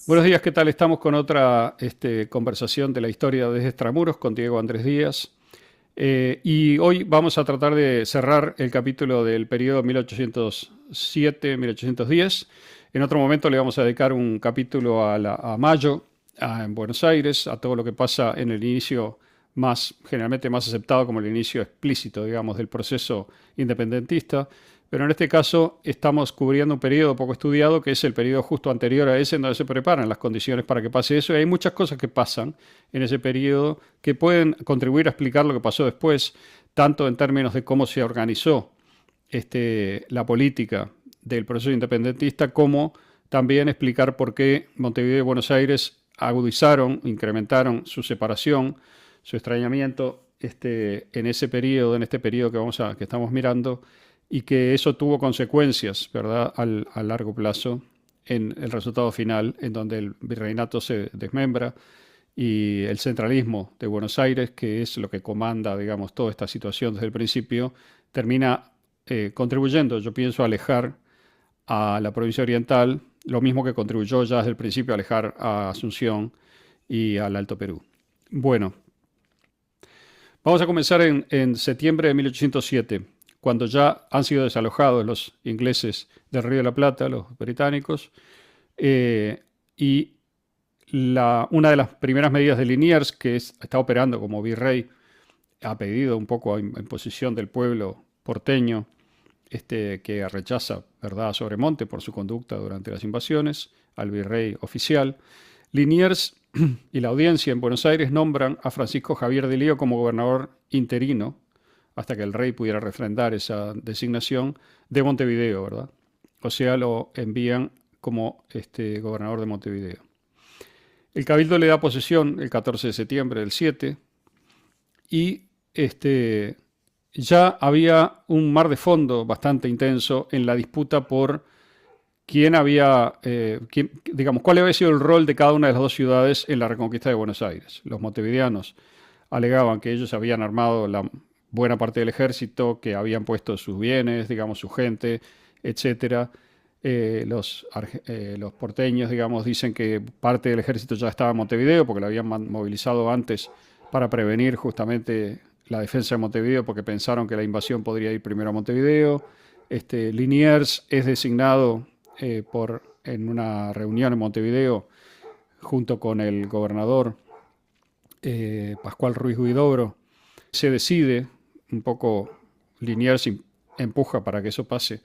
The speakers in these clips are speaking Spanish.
Buenos días, ¿qué tal? Estamos con otra conversación de la historia desde Extramuros con Diego Andrés Díaz. Y hoy vamos a tratar de cerrar el capítulo del periodo 1807-1810. En otro momento le vamos a dedicar un capítulo a Mayo, en Buenos Aires, a todo lo que pasa en el inicio generalmente más aceptado como el inicio explícito, digamos, del proceso independentista. Pero en este caso estamos cubriendo un periodo poco estudiado, que es el periodo justo anterior a ese, en donde se preparan las condiciones para que pase eso. Y hay muchas cosas que pasan en ese periodo que pueden contribuir a explicar lo que pasó después, tanto en términos de cómo se organizó la política del proceso independentista, como también explicar por qué Montevideo y Buenos Aires agudizaron, incrementaron su separación, su extrañamiento en ese periodo, en este periodo que estamos mirando, y que eso tuvo consecuencias, ¿verdad?, a largo plazo en el resultado final, en donde el virreinato se desmembra y el centralismo de Buenos Aires, que es lo que comanda, digamos, toda esta situación desde el principio, termina contribuyendo, yo pienso, a alejar a la provincia oriental, lo mismo que contribuyó ya desde el principio a alejar a Asunción y al Alto Perú. Bueno, vamos a comenzar en septiembre de 1807, cuando ya han sido desalojados los ingleses del Río de la Plata, los británicos, y una de las primeras medidas de Liniers, que está operando como virrey, ha pedido un poco en posición del pueblo porteño, que rechaza, ¿verdad?, a Sobremonte por su conducta durante las invasiones, al virrey oficial. Liniers y la audiencia en Buenos Aires nombran a Francisco Javier de Lío como gobernador interino, hasta que el rey pudiera refrendar esa designación, de Montevideo, ¿verdad? O sea, lo envían como gobernador de Montevideo. El cabildo le da posesión el 14 de septiembre del 7 y ya había un mar de fondo bastante intenso en la disputa por digamos, cuál había sido el rol de cada una de las dos ciudades en la reconquista de Buenos Aires. Los montevideanos alegaban que ellos habían armado la buena parte del ejército, que habían puesto sus bienes, digamos, su gente, etcétera. Los porteños, digamos, dicen que parte del ejército ya estaba en Montevideo porque lo habían movilizado antes para prevenir justamente la defensa de Montevideo, porque pensaron que la invasión podría ir primero a Montevideo. Liniers es designado en una reunión en Montevideo junto con el gobernador Pascual Ruiz Huidobro. Se decide, un poco Liniers empuja para que eso pase,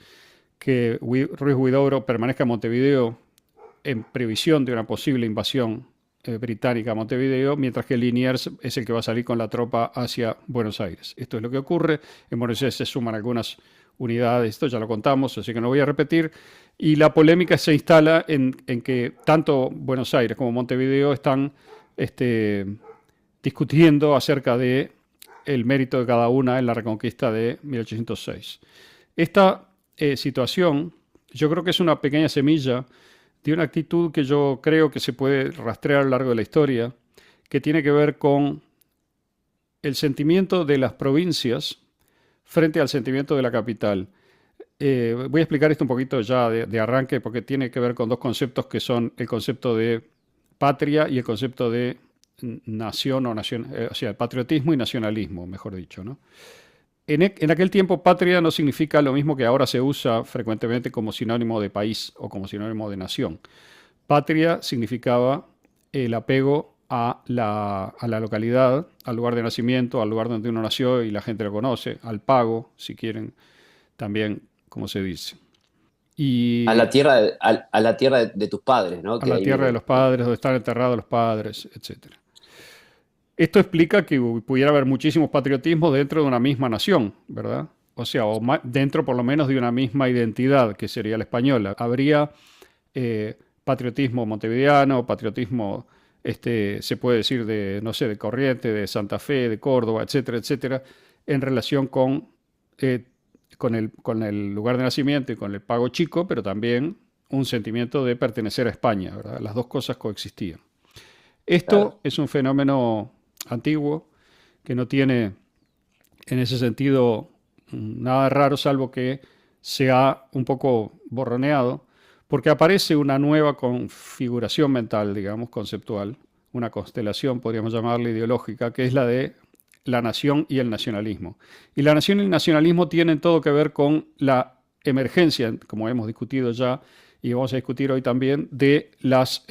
que Ruiz Huidobro permanezca en Montevideo en previsión de una posible invasión británica a Montevideo, mientras que Liniers es el que va a salir con la tropa hacia Buenos Aires. Esto es lo que ocurre. En Buenos Aires se suman algunas unidades, esto ya lo contamos, así que no voy a repetir. Y la polémica se instala en que tanto Buenos Aires como Montevideo están discutiendo acerca de el mérito de cada una en la reconquista de 1806. Esta situación yo creo que es una pequeña semilla de una actitud que yo creo que se puede rastrear a lo largo de la historia, que tiene que ver con el sentimiento de las provincias frente al sentimiento de la capital. Voy a explicar esto un poquito ya de arranque, porque tiene que ver con dos conceptos que son el concepto de patria y el concepto de nación o sea, el patriotismo y nacionalismo, mejor dicho, ¿no? En aquel tiempo, patria no significa lo mismo que ahora se usa frecuentemente como sinónimo de país o como sinónimo de nación. Patria significaba el apego a la localidad, al lugar de nacimiento, al lugar donde uno nació y la gente lo conoce, al pago, si quieren, también, como se dice. A Y la tierra, a la tierra de tus padres, ¿no? a Que la ahí tierra de viene. los padres, donde están enterrados los padres, etcétera. Esto explica que pudiera haber muchísimos patriotismos dentro de una misma nación, ¿verdad? O sea, dentro por lo menos de una misma identidad, que sería la española. Habría patriotismo montevideano, patriotismo, se puede decir de, no sé, de Corrientes, de Santa Fe, de Córdoba, etcétera, etcétera, en relación eh, con el lugar de nacimiento y con el pago chico, pero también un sentimiento de pertenecer a España, ¿verdad? Las dos cosas coexistían. Claro. Esto es un fenómeno antiguo que no tiene en ese sentido nada raro, salvo que se ha un poco borroneado porque aparece una nueva configuración mental, digamos, conceptual, una constelación, podríamos llamarla ideológica, que es la de la nación y el nacionalismo. Y la nación y el nacionalismo tienen todo que ver con la emergencia, como hemos discutido ya y vamos a discutir hoy también, de las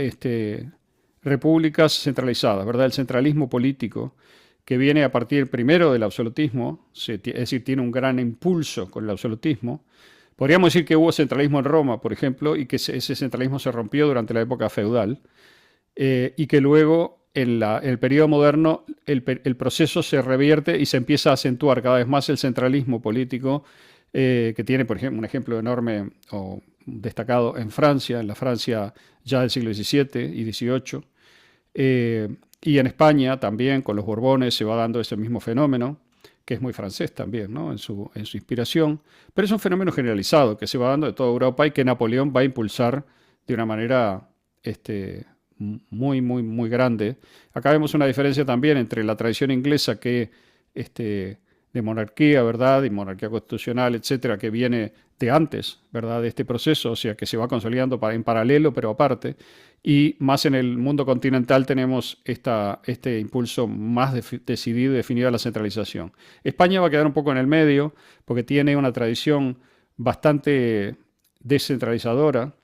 repúblicas centralizadas, ¿verdad? El centralismo político que viene a partir primero del absolutismo, es decir, tiene un gran impulso con el absolutismo. Podríamos decir que hubo centralismo en Roma, por ejemplo, y que ese centralismo se rompió durante la época feudal, y que luego en el periodo moderno el proceso se revierte y se empieza a acentuar cada vez más el centralismo político, que tiene, por ejemplo, un ejemplo enorme o destacado en Francia, en la Francia ya del siglo XVII y XVIII. Y en España también, con los Borbones, se va dando ese mismo fenómeno, que es muy francés también, ¿no? en su inspiración, pero es un fenómeno generalizado que se va dando de toda Europa y que Napoleón va a impulsar de una manera muy, muy, muy grande. Acá vemos una diferencia también entre la tradición inglesa de monarquía, ¿verdad? Y monarquía constitucional, etcétera, que viene de antes, ¿verdad? De este proceso, o sea, que se va consolidando en paralelo, pero aparte. Y más en el mundo continental tenemos este impulso más decidido y definido a la centralización. España va a quedar un poco en el medio, porque tiene una tradición bastante descentralizadora,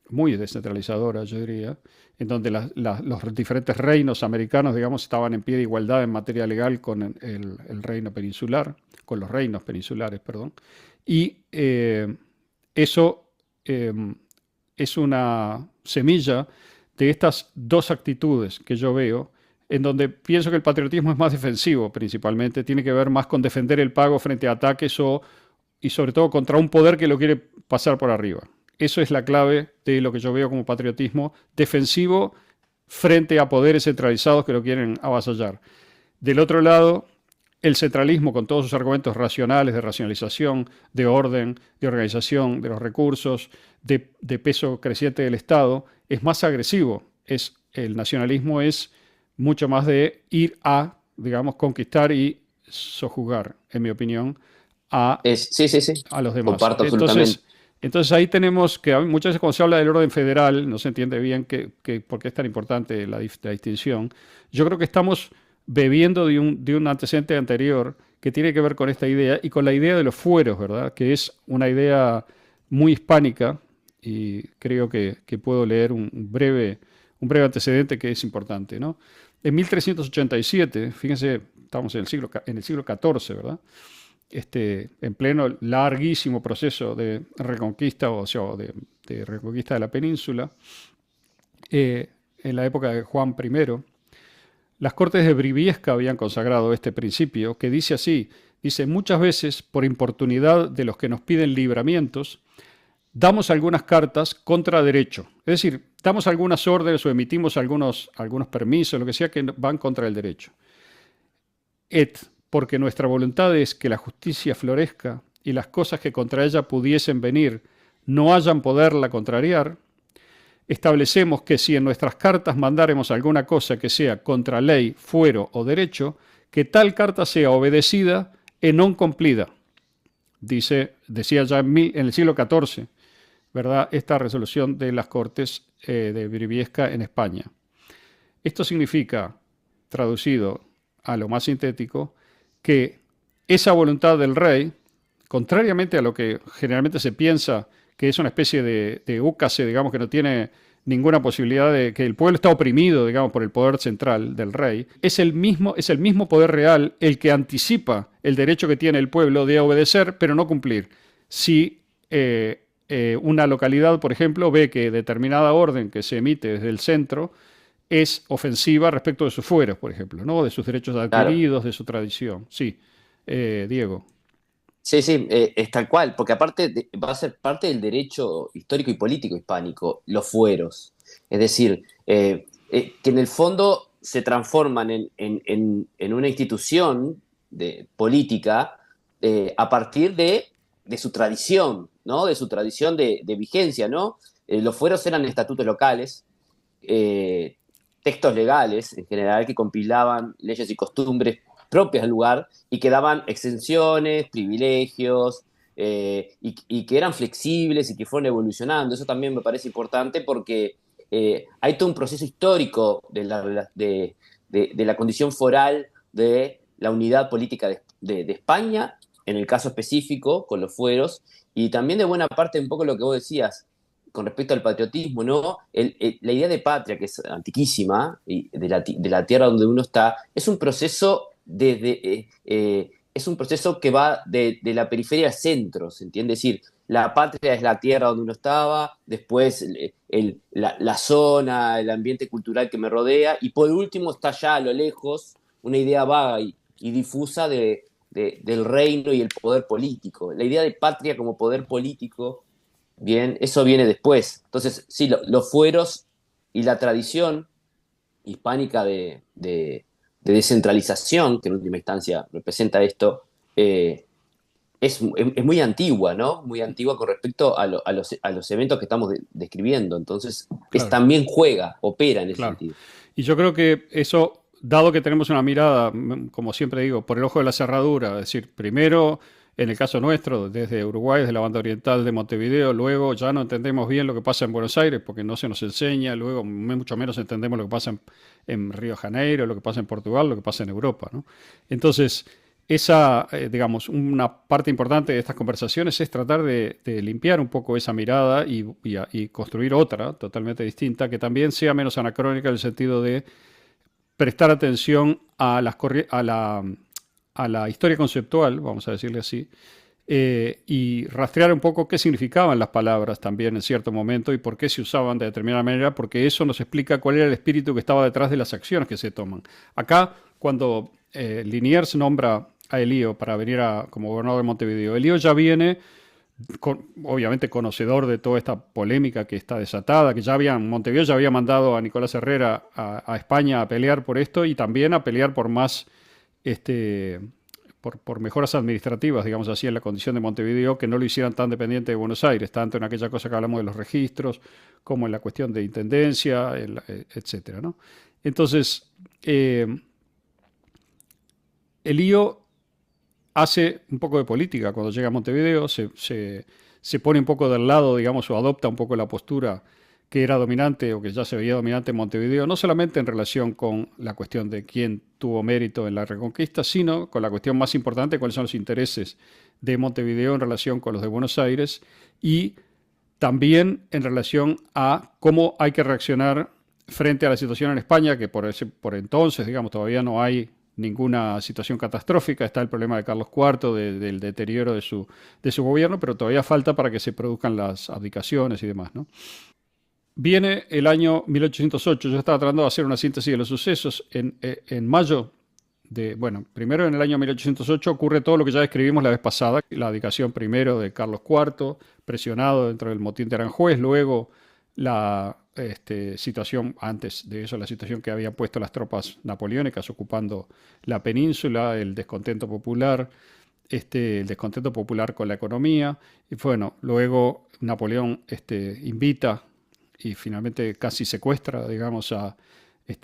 muy descentralizadora, yo diría, en donde los diferentes reinos americanos, digamos, estaban en pie de igualdad en materia legal con el reino peninsular, con los reinos peninsulares, perdón. Y eso es una semilla de estas dos actitudes que yo veo, en donde pienso que el patriotismo es más defensivo principalmente, tiene que ver más con defender el pago frente a ataques y sobre todo contra un poder que lo quiere pasar por arriba. Eso es la clave de lo que yo veo como patriotismo defensivo frente a poderes centralizados que lo quieren avasallar. Del otro lado, el centralismo con todos sus argumentos racionales de racionalización, de orden, de organización de los recursos, de peso creciente del Estado, es más agresivo. El nacionalismo es mucho más de ir a, digamos, conquistar y sojuzgar, en mi opinión, Sí, sí, sí, a los demás. comparto absolutamente. Entonces ahí tenemos que muchas veces cuando se habla del orden federal no se entiende bien por qué es tan importante la distinción. Yo creo que estamos bebiendo de un antecedente anterior que tiene que ver con esta idea y con la idea de los fueros, ¿verdad? Que es una idea muy hispánica y creo que puedo leer un breve antecedente que es importante, ¿no? En 1387, fíjense, estamos en el siglo XIV, ¿verdad? En pleno larguísimo proceso de reconquista, o sea, de reconquista de la península, en la época de Juan I, las Cortes de Briviesca habían consagrado este principio que dice así, dice, muchas veces, por importunidad de los que nos piden libramientos, damos algunas cartas contra derecho, es decir, damos algunas órdenes o emitimos algunos permisos, lo que sea, que van contra el derecho. Porque nuestra voluntad es que la justicia florezca y las cosas que contra ella pudiesen venir no hayan poderla contrariar, establecemos que si en nuestras cartas mandáremos alguna cosa que sea contra ley, fuero o derecho, que tal carta sea obedecida e non cumplida. Decía ya en el siglo XIV, ¿verdad? Esta resolución de las Cortes de Briviesca en España. Esto significa, traducido a lo más sintético, que esa voluntad del rey, contrariamente a lo que generalmente se piensa que es una especie de úcase, digamos, que no tiene ninguna posibilidad de que el pueblo está oprimido, digamos, por el poder central del rey, es el mismo poder real el que anticipa el derecho que tiene el pueblo de obedecer, pero no cumplir. Si una localidad, por ejemplo, ve que determinada orden que se emite desde el centro es ofensiva respecto de sus fueros, por ejemplo, ¿no? De sus derechos Claro. adquiridos, de su tradición. Sí, Diego. Sí, sí, es tal cual, porque aparte va a ser parte del derecho histórico y político hispánico, los fueros. Es decir, que en el fondo se transforman en una institución política a partir de su tradición, ¿no? De su tradición de vigencia, ¿no? Los fueros eran estatutos locales, eh, textos legales en general que compilaban leyes y costumbres propias del lugar y que daban exenciones, privilegios, y que eran flexibles y que fueron evolucionando. Eso también me parece importante porque hay todo un proceso histórico de la condición foral de la unidad política de España, en el caso específico, con los fueros, y también de buena parte un poco lo que vos decías con respecto al patriotismo, ¿no? La idea de patria, que es antiquísima, y de la tierra donde uno está, es un proceso es un proceso que va de la periferia al centro, ¿se entiende? Es decir, la patria es la tierra donde uno estaba, después la zona, el ambiente cultural que me rodea, y por último está ya a lo lejos una idea vaga y difusa del reino y el poder político. La idea de patria como poder político, bien, eso viene después. Entonces, sí, los fueros y la tradición hispánica de descentralización, que en última instancia representa esto, es muy antigua, ¿no? Muy antigua con respecto a los eventos que estamos describiendo. Entonces, Claro, también juega, opera en ese claro. sentido. Y yo creo que eso, dado que tenemos una mirada, como siempre digo, por el ojo de la cerradura, es decir, primero, en el caso nuestro, desde Uruguay, desde la banda oriental de Montevideo, luego ya no entendemos bien lo que pasa en Buenos Aires porque no se nos enseña, luego mucho menos entendemos lo que pasa en Río de Janeiro, lo que pasa en Portugal, lo que pasa en Europa, ¿no? Entonces, esa, digamos, una parte importante de estas conversaciones es tratar de limpiar un poco esa mirada y construir otra totalmente distinta que también sea menos anacrónica en el sentido de prestar atención a, a la historia conceptual, vamos a decirle así, y rastrear un poco qué significaban las palabras también en cierto momento y por qué se usaban de determinada manera, porque eso nos explica cuál era el espíritu que estaba detrás de las acciones que se toman. Acá, cuando Liniers nombra a Elío para venir como gobernador de Montevideo, Elío ya viene obviamente conocedor de toda esta polémica que está desatada, que ya habían, Montevideo ya había mandado a Nicolás Herrera a España a pelear por esto y también a pelear por más, este, por mejoras administrativas, digamos así, en la condición de Montevideo, que no lo hicieran tan dependiente de Buenos Aires, tanto en aquella cosa que hablamos de los registros, como en la cuestión de intendencia, etcétera, ¿no? Entonces, el lío hace un poco de política cuando llega a Montevideo, se pone un poco del lado, digamos, o adopta un poco la postura que era dominante o que ya se veía dominante en Montevideo, no solamente en relación con la cuestión de quién tuvo mérito en la Reconquista, sino con la cuestión más importante, cuáles son los intereses de Montevideo en relación con los de Buenos Aires y también en relación a cómo hay que reaccionar frente a la situación en España, que por entonces, digamos, todavía no hay ninguna situación catastrófica, está el problema de Carlos IV, del deterioro de su gobierno, pero todavía falta para que se produzcan las abdicaciones y demás, ¿no? Viene el año 1808, yo estaba tratando de hacer una síntesis de los sucesos, en mayo bueno, primero en el año 1808 ocurre todo lo que ya describimos la vez pasada, la abdicación primero de Carlos IV, presionado dentro del motín de Aranjuez, luego la situación, antes de eso, la situación que habían puesto las tropas napoleónicas ocupando la península, el descontento popular, el descontento popular con la economía, y bueno, luego Napoleón invita y finalmente casi secuestra, digamos, a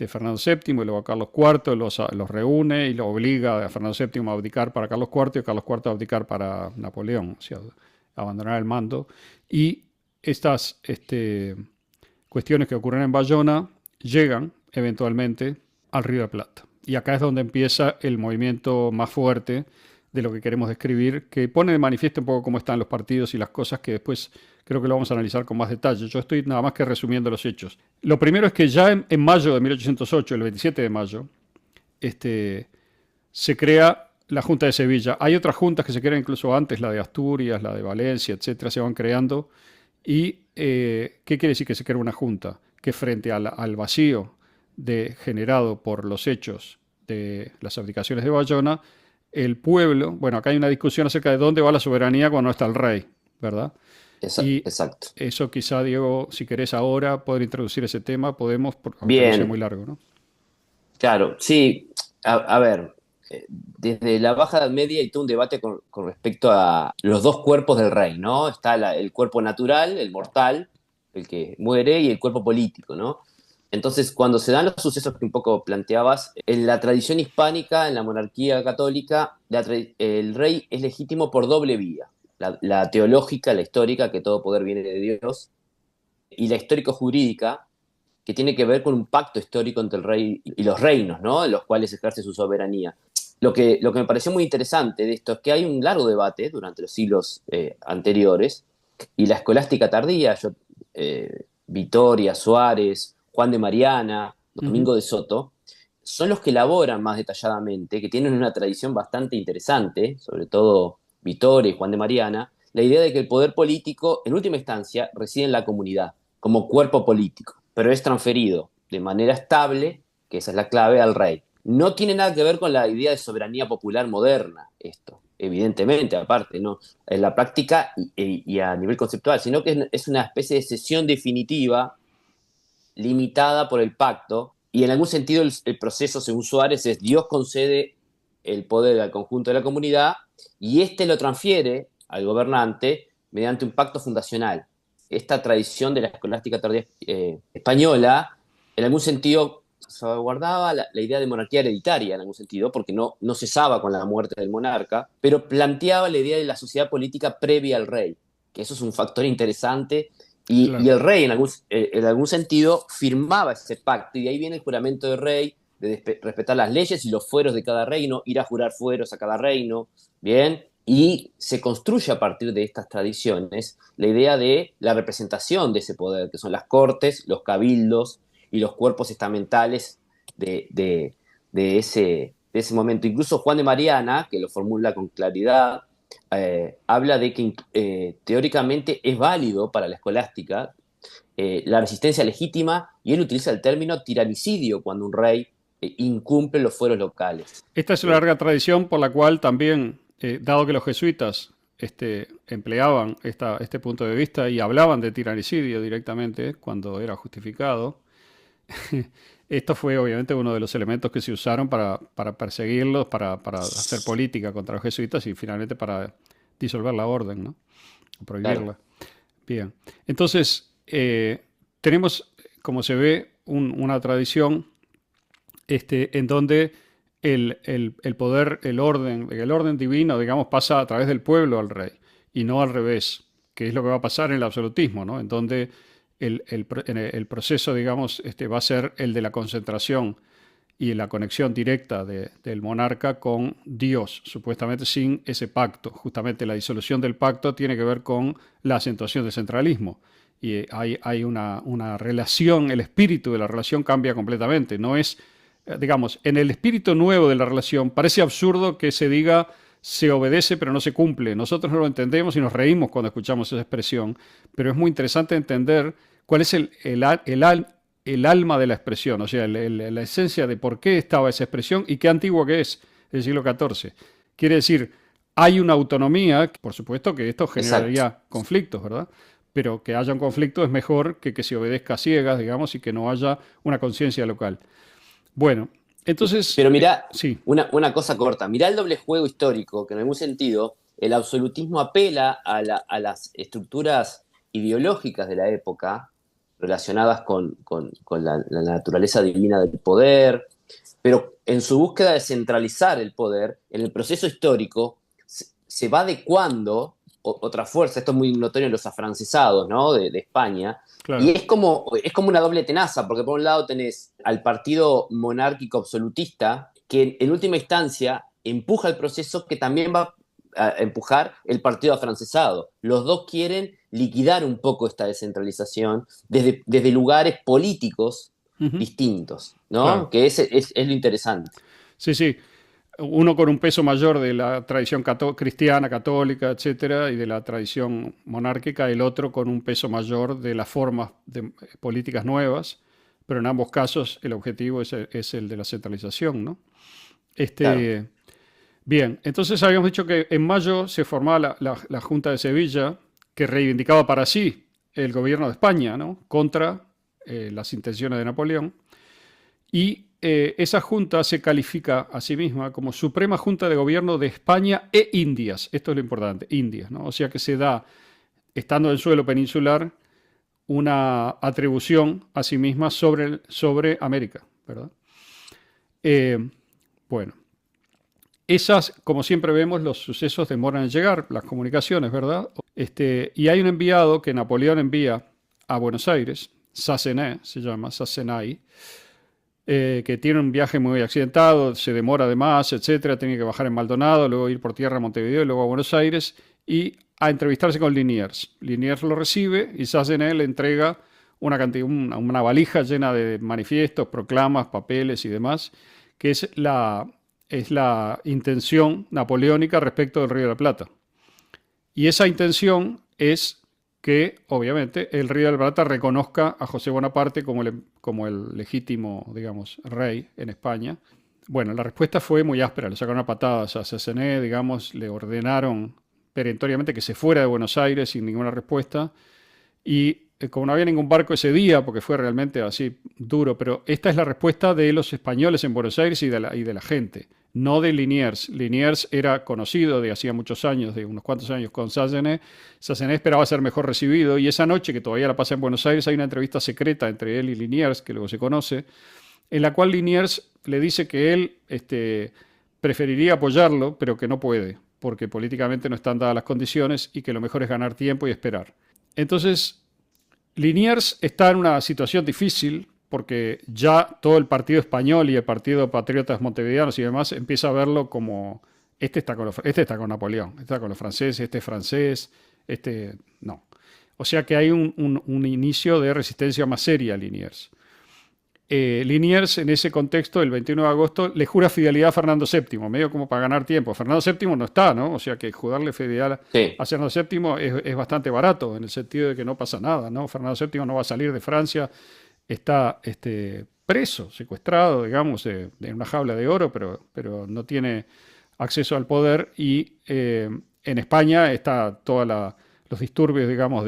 Fernando VII y luego a Carlos IV, los reúne y lo obliga a Fernando VII a abdicar para Carlos IV y Carlos IV a abdicar para Napoleón, o sea, abandonar el mando. Y estas cuestiones que ocurren en Bayona llegan eventualmente al Río de la Plata. Y acá es donde empieza el movimiento más fuerte de lo que queremos describir, que pone de manifiesto un poco cómo están los partidos y las cosas que después creo que lo vamos a analizar con más detalle. Yo estoy nada más que resumiendo los hechos. Lo primero es que ya en mayo de 1808, el 27 de mayo, se crea la Junta de Sevilla. Hay otras juntas que se crean incluso antes, la de Asturias, la de Valencia, etcétera, se van creando. ¿Y qué quiere decir que se crea una junta? Que frente al vacío generado por los hechos de las abdicaciones de Bayona, el pueblo, bueno, acá hay una discusión acerca de dónde va la soberanía cuando no está el rey, ¿verdad? Y Exacto. eso quizá, Diego, si querés ahora poder introducir ese tema, podemos, aunque no sea Bien, muy largo, ¿no? claro, sí. A ver, desde la Baja Edad Media hay todo un debate con respecto a los dos cuerpos del rey, ¿no? Está el cuerpo natural, el mortal, el que muere, y el cuerpo político, ¿no? Entonces, cuando se dan los sucesos que un poco planteabas, en la tradición hispánica, en la monarquía católica, el rey es legítimo por doble vía. la teológica, la histórica, que todo poder viene de Dios, y la histórico-jurídica, que tiene que ver con un pacto histórico entre el rey y los reinos, ¿no? En los cuales ejerce su soberanía. Lo que me pareció muy interesante de esto es que hay un largo debate durante los siglos anteriores, y la escolástica tardía, Vitoria, Suárez, Juan de Mariana, Ujú. Domingo de Soto, son los que elaboran más detalladamente, que tienen una tradición bastante interesante, sobre todo Vitoria y Juan de Mariana, la idea de que el poder político, en última instancia, reside en la comunidad, como cuerpo político, pero es transferido de manera estable, que esa es la clave, al rey. No tiene nada que ver con la idea de soberanía popular moderna, esto, evidentemente, aparte, ¿no? En la práctica y a nivel conceptual, sino que es una especie de cesión definitiva limitada por el pacto, y en algún sentido el proceso, según Suárez, es Dios concede el poder al conjunto de la comunidad y éste lo transfiere al gobernante mediante un pacto fundacional. Esta tradición de la escolástica tardía española, en algún sentido, salvaguardaba la idea de monarquía hereditaria, en algún sentido, porque no cesaba con la muerte del monarca, pero planteaba la idea de la sociedad política previa al rey, que eso es un factor interesante y Claro. el rey, en algún sentido, firmaba ese pacto, y de ahí viene el juramento del rey, de respetar las leyes y los fueros de cada reino, ir a jurar fueros a cada reino, ¿bien? Y se construye a partir de estas tradiciones la idea de la representación de ese poder, que son las cortes, los cabildos y los cuerpos estamentales de, de, de ese momento. Incluso Juan de Mariana, que lo formula con claridad, habla de que teóricamente es válido para la escolástica la resistencia legítima, y él utiliza el término tiranicidio cuando un rey incumple los fueros locales. Esta es una Bien, larga tradición por la cual también, dado que los jesuitas empleaban este punto de vista y hablaban de tiranicidio directamente cuando era justificado, esto fue obviamente uno de los elementos que se usaron para perseguirlos, para hacer política contra los jesuitas y finalmente para disolver la orden, ¿no? O claro. prohibirla. Bien. Entonces, tenemos, como se ve, una tradición en donde el poder, el orden divino, digamos, pasa a través del pueblo al rey y no al revés, que es lo que va a pasar en el absolutismo, ¿no? En donde el proceso, digamos, va a ser el de la concentración y la conexión directa del monarca con Dios, supuestamente sin ese pacto. Justamente la disolución del pacto tiene que ver con la acentuación del centralismo. Y hay una relación, el espíritu de la relación cambia completamente. No es, digamos, en el espíritu nuevo de la relación, parece absurdo que se diga se obedece pero no se cumple. Nosotros no lo entendemos y nos reímos cuando escuchamos esa expresión, pero es muy interesante entender cuál es el alma de la expresión, o sea, la esencia de por qué estaba esa expresión y qué antiguo que es, del siglo XIV. Quiere decir, hay una autonomía, por supuesto que esto Exacto. generaría conflictos, ¿verdad? Pero que haya un conflicto es mejor que se obedezca a ciegas, digamos, y que no haya una conciencia local. Bueno, entonces, Pero mirá, sí, una cosa corta, mirá el doble juego histórico, que en algún sentido el absolutismo apela a las estructuras ideológicas de la época relacionadas con la naturaleza divina del poder, pero en su búsqueda de centralizar el poder, en el proceso histórico se va adecuando otra fuerza. Esto es muy notorio en los afrancesados, ¿no? de España, y claro. es como una doble tenaza, porque por un lado tenés al partido monárquico absolutista, que en última instancia empuja el proceso que también va a empujar el partido afrancesado. Los dos quieren liquidar un poco esta descentralización desde lugares políticos Ujú, distintos, claro. ¿no? Que es lo interesante. Sí, sí. Uno con un peso mayor de la tradición cristiana, católica, etcétera, y de la tradición monárquica, el otro con un peso mayor de las formas políticas nuevas, pero en ambos casos el objetivo es el de la centralización, ¿no? Claro. Este, bien, entonces habíamos dicho que en mayo se formaba la Junta de Sevilla, que reivindicaba para sí el gobierno de España, ¿no? Contra las intenciones de Napoleón. Y esa junta se califica a sí misma como Suprema Junta de Gobierno de España e Indias. Esto es lo importante, Indias, ¿no? O sea que se da, estando en suelo peninsular, una atribución a sí misma sobre América, ¿verdad? Eh, bueno, Esas, como siempre vemos, los sucesos demoran en llegar, las comunicaciones, ¿verdad? Y hay un enviado que Napoleón envía a Buenos Aires, Sassenet se llama, Sassenay, que tiene un viaje muy accidentado, se demora de más, etcétera, tiene que bajar en Maldonado, luego ir por tierra a Montevideo, luego a Buenos Aires y a entrevistarse con Liniers. Liniers lo recibe y Sassenet le entrega una valija llena de manifiestos, proclamas, papeles y demás, que es la intención napoleónica respecto del Río de la Plata. Y esa intención es que, obviamente, el Río de la Plata reconozca a José Bonaparte como el legítimo, digamos, rey en España. Bueno, la respuesta fue muy áspera, le sacaron a patadas a Cessené, digamos, le ordenaron perentoriamente que se fuera de Buenos Aires sin ninguna respuesta. Y como no había ningún barco ese día, porque fue realmente así duro, pero esta es la respuesta de los españoles en Buenos Aires y de la gente, no de Liniers. Liniers era conocido de hacía muchos años, de unos cuantos años con Sassenet. Sassenet esperaba ser mejor recibido y esa noche, que todavía la pasa en Buenos Aires, hay una entrevista secreta entre él y Liniers, que luego se conoce, en la cual Liniers le dice que él preferiría apoyarlo, pero que no puede, porque políticamente no están dadas las condiciones y que lo mejor es ganar tiempo y esperar. Entonces, Liniers está en una situación difícil porque ya todo el partido español y el partido Patriotas Montevideanos y demás empieza a verlo como este está con Napoleón, este está con los franceses, este es francés, este no. O sea que hay un inicio de resistencia más seria a Liniers. Liniers, en ese contexto, el 21 de agosto, le jura fidelidad a Fernando VII, medio como para ganar tiempo. Fernando VII no está, ¿no? O sea que jurarle fidelidad Sí. a Fernando VII es bastante barato, en el sentido de que no pasa nada, ¿no? Fernando VII no va a salir de Francia, está preso, secuestrado, digamos, de una jaula de oro, pero no tiene acceso al poder y en España está los disturbios, digamos,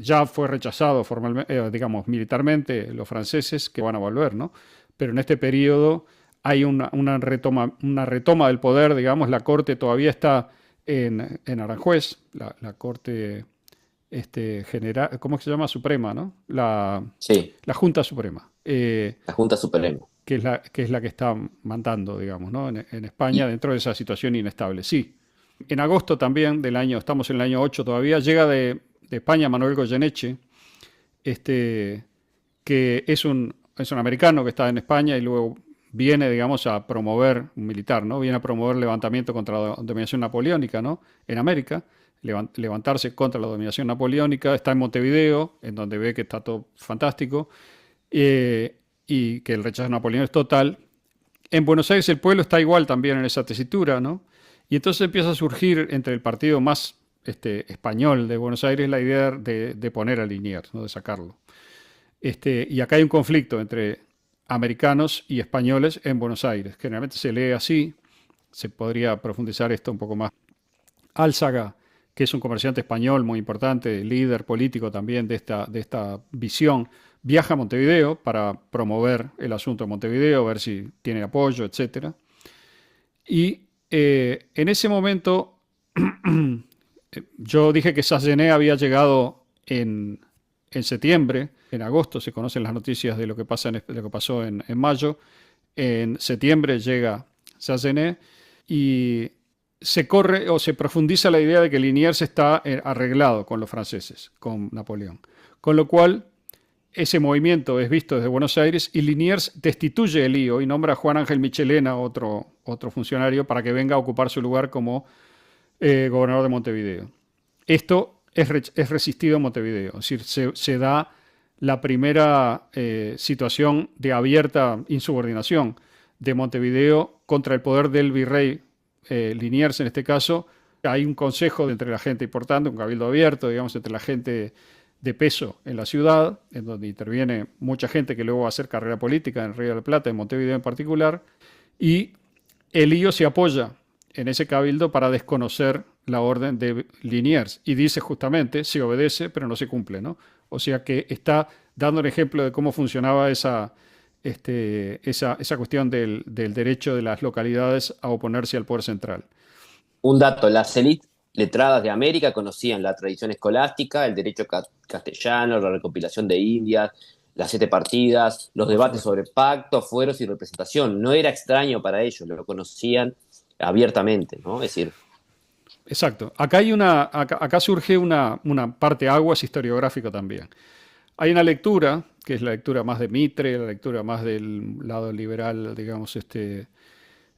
ya fue rechazado formalmente, digamos, militarmente los franceses que van a volver, ¿no? Pero en este periodo hay una retoma del poder, digamos, la corte todavía está en Aranjuez, la corte general, ¿cómo se llama? Suprema, ¿no? Sí, La Junta Suprema, la Junta Suprema. que es la que está mandando, digamos, ¿no? En España Y, dentro de esa situación inestable. Sí, en agosto también del año, estamos en el año 8 todavía, llega de España Manuel Goyeneche, este, que es un americano que está en España y luego viene, digamos, a promover, un militar, ¿no? Viene a promover el levantamiento contra la dominación napoleónica, ¿no? En América, levantarse contra la dominación napoleónica, está en Montevideo, en donde ve que está todo fantástico, y que el rechazo a Napoleón es total. En Buenos Aires el pueblo está igual también en esa tesitura, ¿no? Y entonces empieza a surgir entre el partido más español de Buenos Aires la idea de poner a Liniers, ¿no? De sacarlo. Y acá hay un conflicto entre americanos y españoles en Buenos Aires. Generalmente se lee así, se podría profundizar esto un poco más. Álzaga, que es un comerciante español muy importante, líder político también de esta visión, viaja a Montevideo para promover el asunto de Montevideo, ver si tiene apoyo, etcétera. Y en ese momento yo dije que Sassenet había llegado en septiembre, en agosto se conocen las noticias de lo que pasó en mayo, en septiembre llega Sassenet y se corre o se profundiza la idea de que Liniers está arreglado con los franceses, con Napoleón. Con lo cual, ese movimiento es visto desde Buenos Aires y Liniers destituye el lío y nombra a Juan Ángel Michelena, otro funcionario, para que venga a ocupar su lugar como gobernador de Montevideo. Esto es resistido en Montevideo, es decir, se da la primera situación de abierta insubordinación de Montevideo contra el poder del virrey Liniers en este caso. Hay un consejo entre la gente importante, un cabildo abierto, digamos, entre la gente de peso en la ciudad, en donde interviene mucha gente que luego va a hacer carrera política en Río de la Plata, en Montevideo en particular, y el lío se apoya en ese cabildo para desconocer la orden de Liniers y dice justamente, se obedece pero no se cumple, ¿no? O sea que está dando un ejemplo de cómo funcionaba esa cuestión del derecho de las localidades a oponerse al poder central. un dato, las élites letradas de América conocían la tradición escolástica, el derecho castellano, la recopilación de Indias, las 7 partidas, los Por debates supuesto. sobre pactos, fueros y representación. No era extraño para ellos, lo conocían abiertamente, ¿no? Es decir, Exacto. Acá surge una parte aguas historiográfico también. Hay una lectura, que es la lectura más de Mitre, la lectura más del lado liberal, digamos, que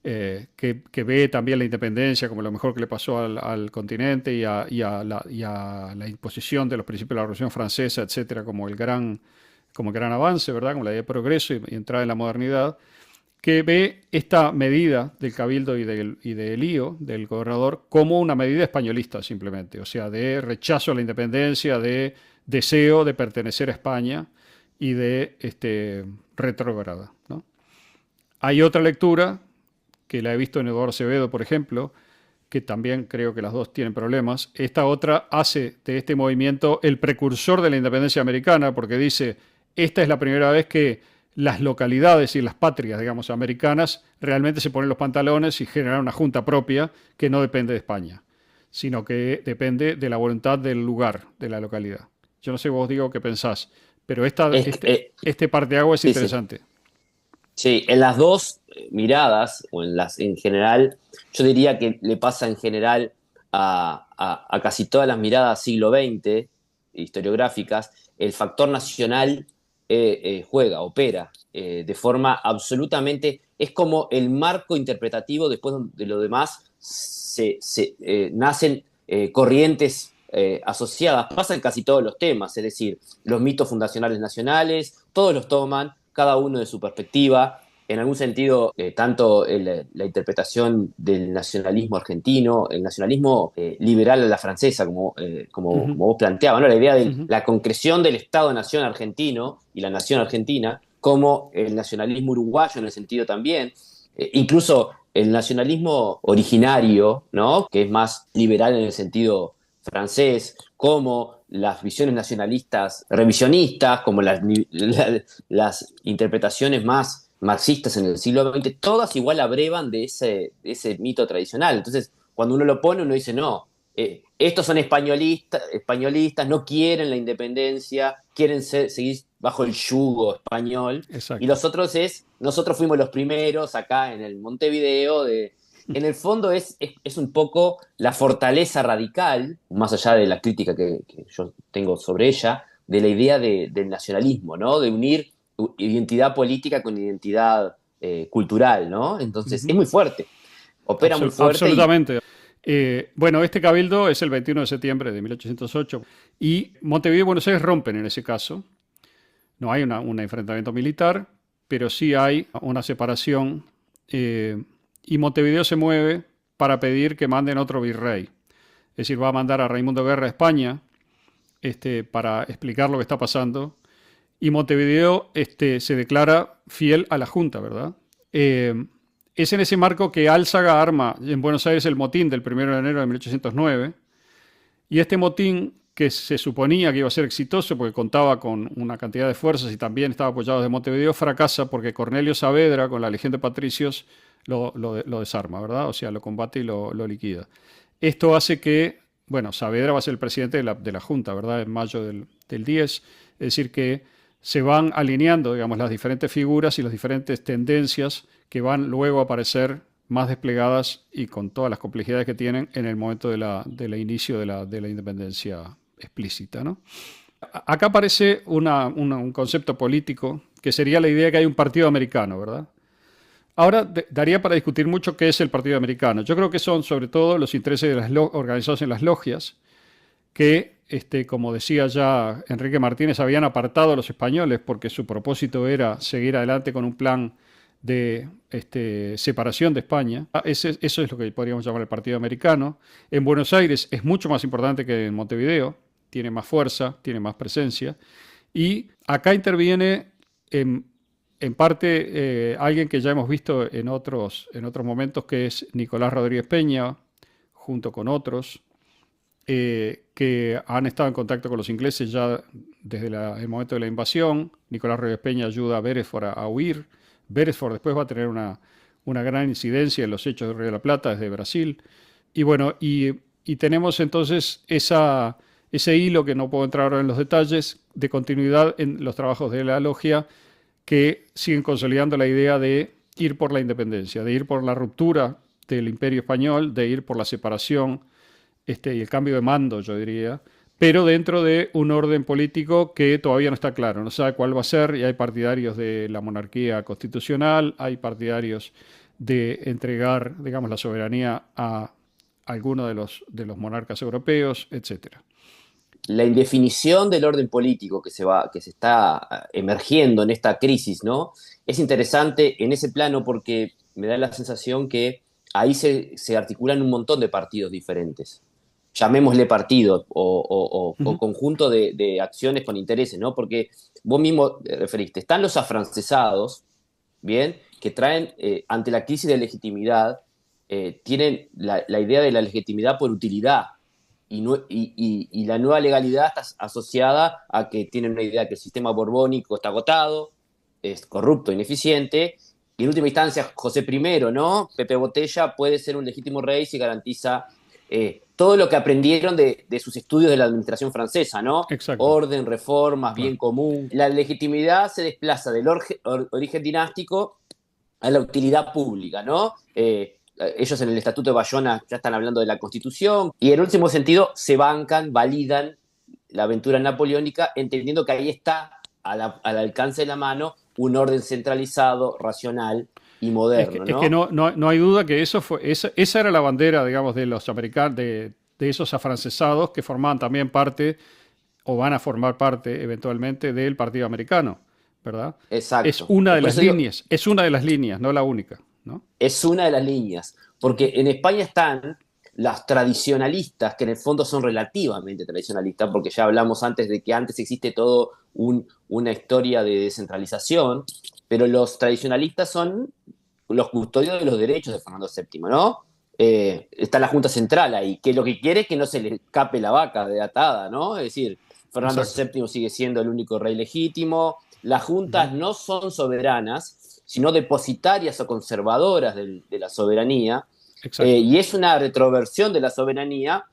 ve también la independencia como lo mejor que le pasó al continente y a la imposición de los principios de la Revolución Francesa, etcétera, como el gran avance, ¿verdad? Como la idea de progreso y entrada en la modernidad, que ve esta medida del Cabildo y de Elío, del gobernador, como una medida españolista simplemente, o sea, de rechazo a la independencia, de deseo de pertenecer a España y de retrógrada, ¿no? Hay otra lectura, que la he visto en Eduardo Acevedo, por ejemplo, que también creo que las dos tienen problemas. Esta otra hace de este movimiento el precursor de la independencia americana, porque dice, esta es la primera vez que las localidades y las patrias, digamos, americanas, realmente se ponen los pantalones y generan una junta propia que no depende de España, sino que depende de la voluntad del lugar, de la localidad. Yo no sé vos, digo, qué pensás, pero es, este parteaguas es sí, sí. interesante. Sí, en las dos miradas, o en general, yo diría que le pasa en general a casi todas las miradas siglo XX, historiográficas, el factor nacional juega, opera, de forma absolutamente, es como el marco interpretativo, después de lo demás nacen corrientes asociadas, pasa en casi todos los temas, es decir, los mitos fundacionales nacionales, todos los toman, cada uno de su perspectiva. En algún sentido, tanto la interpretación del nacionalismo argentino, el nacionalismo liberal a la francesa, Ujú, como vos planteabas, ¿no? La idea de ujú, la concreción del Estado-nación argentino y la nación argentina, como el nacionalismo uruguayo en el sentido también, incluso el nacionalismo originario, ¿no? Que es más liberal en el sentido francés, como las visiones nacionalistas revisionistas, como las interpretaciones más marxistas en el siglo XX, todas igual abrevan de ese mito tradicional. Entonces, cuando uno lo pone, uno dice, no, estos son españolistas, no quieren la independencia, quieren seguir bajo el yugo español, y exacto. los otros nosotros fuimos los primeros acá en el Montevideo en el fondo es un poco la fortaleza radical, más allá de la crítica que yo tengo sobre ella, de la idea del nacionalismo, ¿no? De unir identidad política con identidad cultural, ¿no? Entonces es Ujú. muy fuerte, opera muy fuerte y Absolutamente. Bueno, este cabildo es el 21 de septiembre de 1808 y Montevideo y Buenos Aires rompen en ese caso. No hay un enfrentamiento militar, pero sí hay una separación y Montevideo se mueve para pedir que manden otro virrey. Es decir, va a mandar a Raimundo Guerra a España para explicar lo que está pasando y Montevideo se declara fiel a la Junta, ¿verdad? Es en ese marco que Álzaga arma en Buenos Aires el motín del 1 de enero de 1809 y este motín, que se suponía que iba a ser exitoso porque contaba con una cantidad de fuerzas y también estaba apoyado de Montevideo, fracasa porque Cornelio Saavedra, con la legión de patricios, lo desarma, ¿verdad? O sea, lo combate y lo liquida. Esto hace que, bueno, Saavedra va a ser el presidente de la Junta, ¿verdad? En mayo del 10. Es decir, que se van alineando, digamos, las diferentes figuras y las diferentes tendencias que van luego a aparecer más desplegadas y con todas las complejidades que tienen en el momento del inicio de la independencia explícita, ¿no? Acá aparece un concepto político que sería la idea de que hay un partido americano, ¿verdad? Ahora daría para discutir mucho qué es el partido americano. Yo creo que son sobre todo los intereses de las organizados en las logias, que, como decía ya Enrique Martínez, habían apartado a los españoles porque su propósito era seguir adelante con un plan de separación de España. Eso es lo que podríamos llamar el Partido Americano. En Buenos Aires es mucho más importante que en Montevideo, tiene más fuerza, tiene más presencia. Y acá interviene en parte alguien que ya hemos visto en otros momentos, que es Nicolás Rodríguez Peña, junto con otros que han estado en contacto con los ingleses ya desde el momento de la invasión. Nicolás Rodríguez Peña ayuda a Beresford a huir. Beresford después va a tener una gran incidencia en los hechos de Río de la Plata desde Brasil. Y bueno, y tenemos entonces ese hilo, que no puedo entrar ahora en los detalles, de continuidad en los trabajos de la logia, que siguen consolidando la idea de ir por la independencia, de ir por la ruptura del Imperio Español de ir por la separación y el cambio de mando, yo diría, pero dentro de un orden político que todavía no está claro, no sabe cuál va a ser, y hay partidarios de la monarquía constitucional, hay partidarios de entregar, digamos, la soberanía a alguno de los monarcas europeos, etcétera. La indefinición del orden político que se está emergiendo en esta crisis, ¿no? Es interesante en ese plano porque me da la sensación que ahí se articulan un montón de partidos diferentes. Llamémosle partidos o Ujú. conjunto de acciones con intereses, ¿no? Porque vos mismo referiste, están los afrancesados, ¿bien? Que traen, ante la crisis de legitimidad, tienen la idea de la legitimidad por utilidad y la nueva legalidad está asociada a que tienen una idea que el sistema borbónico está agotado, es corrupto, ineficiente, y en última instancia José I, ¿no? Pepe Botella puede ser un legítimo rey si garantiza todo lo que aprendieron de sus estudios de la administración francesa, ¿no? Exacto, Orden, reformas, bien claro. común. La legitimidad se desplaza del origen dinástico a la utilidad pública, ¿no? Ellos en el Estatuto de Bayona ya están hablando de la Constitución y en último sentido se bancan, validan la aventura napoleónica, entendiendo que ahí está al alcance de la mano un orden centralizado, racional y moderno, Es que ¿no? no hay duda que esa era la bandera, digamos, de los americanos, de esos afrancesados que formaban también parte o van a formar parte eventualmente del Partido Americano, ¿verdad? Es Exacto. una de Por las eso digo, líneas, es una de las líneas, no la única, ¿no? es una de las líneas, porque en España están las tradicionalistas, que en el fondo son relativamente tradicionalistas, porque ya hablamos antes de que antes existe todo una historia de descentralización, pero los tradicionalistas son los custodios de los derechos de Fernando VII, ¿no? Está la Junta Central ahí, que lo que quiere es que no se le escape la vaca de atada, ¿no? Es decir, Fernando Exacto. VII sigue siendo el único rey legítimo, las Ujú. juntas no son soberanas, sino depositarias o conservadoras de la soberanía, Exacto. y es una retroversión de la soberanía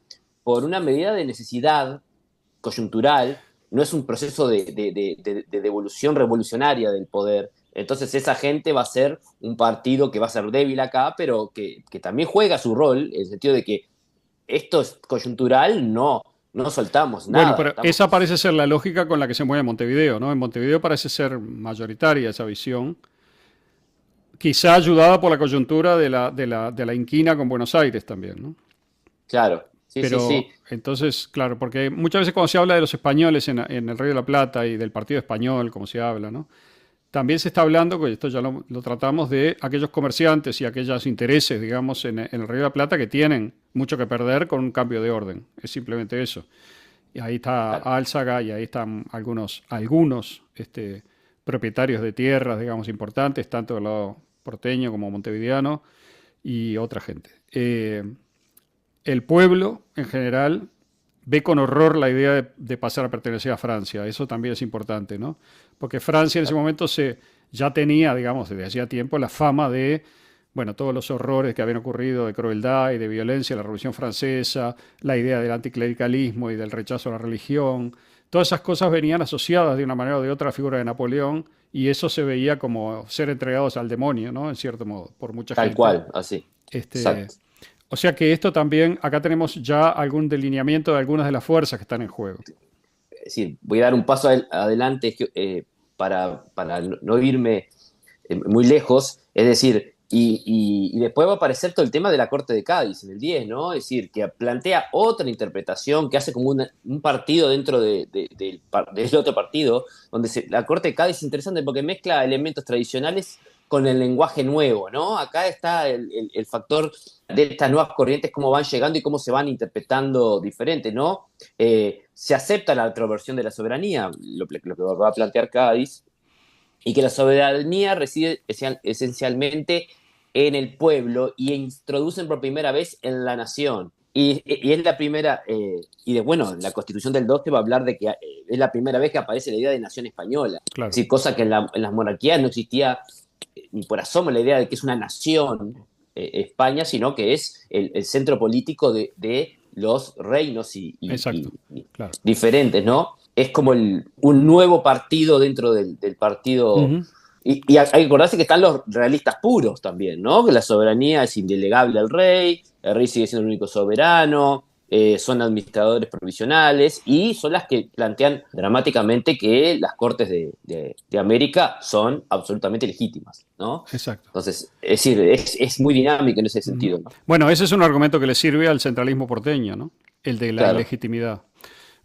por una medida de necesidad coyuntural, no es un proceso de devolución revolucionaria del poder. Entonces esa gente va a ser un partido que va a ser débil acá, pero que también juega su rol, en el sentido de que esto es coyuntural, no soltamos Bueno, nada. pero Estamos, esa parece ser la lógica con la que se mueve Montevideo, ¿no? En Montevideo parece ser mayoritaria esa visión, quizá ayudada por la coyuntura de la inquina con Buenos Aires también, ¿no? claro, sí, sí, sí, Pero entonces, claro, porque muchas veces cuando se habla de los españoles en el Río de la Plata y del Partido Español, como se habla, ¿no? También se está hablando, que esto ya lo tratamos, de aquellos comerciantes y aquellos intereses, digamos, en el Río de la Plata que tienen mucho que perder con un cambio de orden. Es simplemente eso. Y ahí está claro. Álzaga y ahí están algunos propietarios de tierras, digamos, importantes, tanto del lado porteño como montevideano y otra gente. El pueblo, en general, ve con horror la idea de pasar a pertenecer a Francia. Eso también es importante, ¿no? Porque Francia en ese momento ya tenía, digamos, desde hacía tiempo la fama de, bueno, todos los horrores que habían ocurrido de crueldad y de violencia, la Revolución Francesa, la idea del anticlericalismo y del rechazo a la religión. Todas esas cosas venían asociadas de una manera o de otra a la figura de Napoleón y eso se veía como ser entregados al demonio, ¿no? En cierto modo, por mucha Tal gente. cual, así. Este, Exacto. o sea que esto también, acá tenemos ya algún delineamiento de algunas de las fuerzas que están en juego. Es decir, voy a dar un paso adelante para no irme muy lejos, es decir, y después va a aparecer todo el tema de la Corte de Cádiz en el 10, ¿no? Es decir, que plantea otra interpretación, que hace como un partido dentro del otro partido, donde la Corte de Cádiz es interesante porque mezcla elementos tradicionales con el lenguaje nuevo, ¿no? Acá está el factor de estas nuevas corrientes, cómo van llegando y cómo se van interpretando diferentes, ¿no? Se acepta la retroversión de la soberanía, lo que va a plantear Cádiz, y que la soberanía reside esencialmente en el pueblo y introducen por primera vez en la nación. Y es la primera, bueno, la Constitución del 12 va a hablar de que es la primera vez que aparece la idea de nación española. Es Claro, decir, cosa que en las monarquías no existía ni por asomo la idea de que es una nación España, sino que es el centro político de los reinos exacto, claro. diferentes, ¿no? Es como un nuevo partido dentro del partido Ujú. y hay que acordarse que están los realistas puros también, ¿no? Que la soberanía es indelegable al rey, el rey sigue siendo el único soberano, son administradores provisionales y son las que plantean dramáticamente que las cortes de América son absolutamente legítimas, ¿no? Exacto. Entonces, es decir, es muy dinámico en ese Ujú. sentido, ¿no? Bueno, ese es un argumento que le sirve al centralismo porteño, ¿no? El de la Claro. ilegitimidad.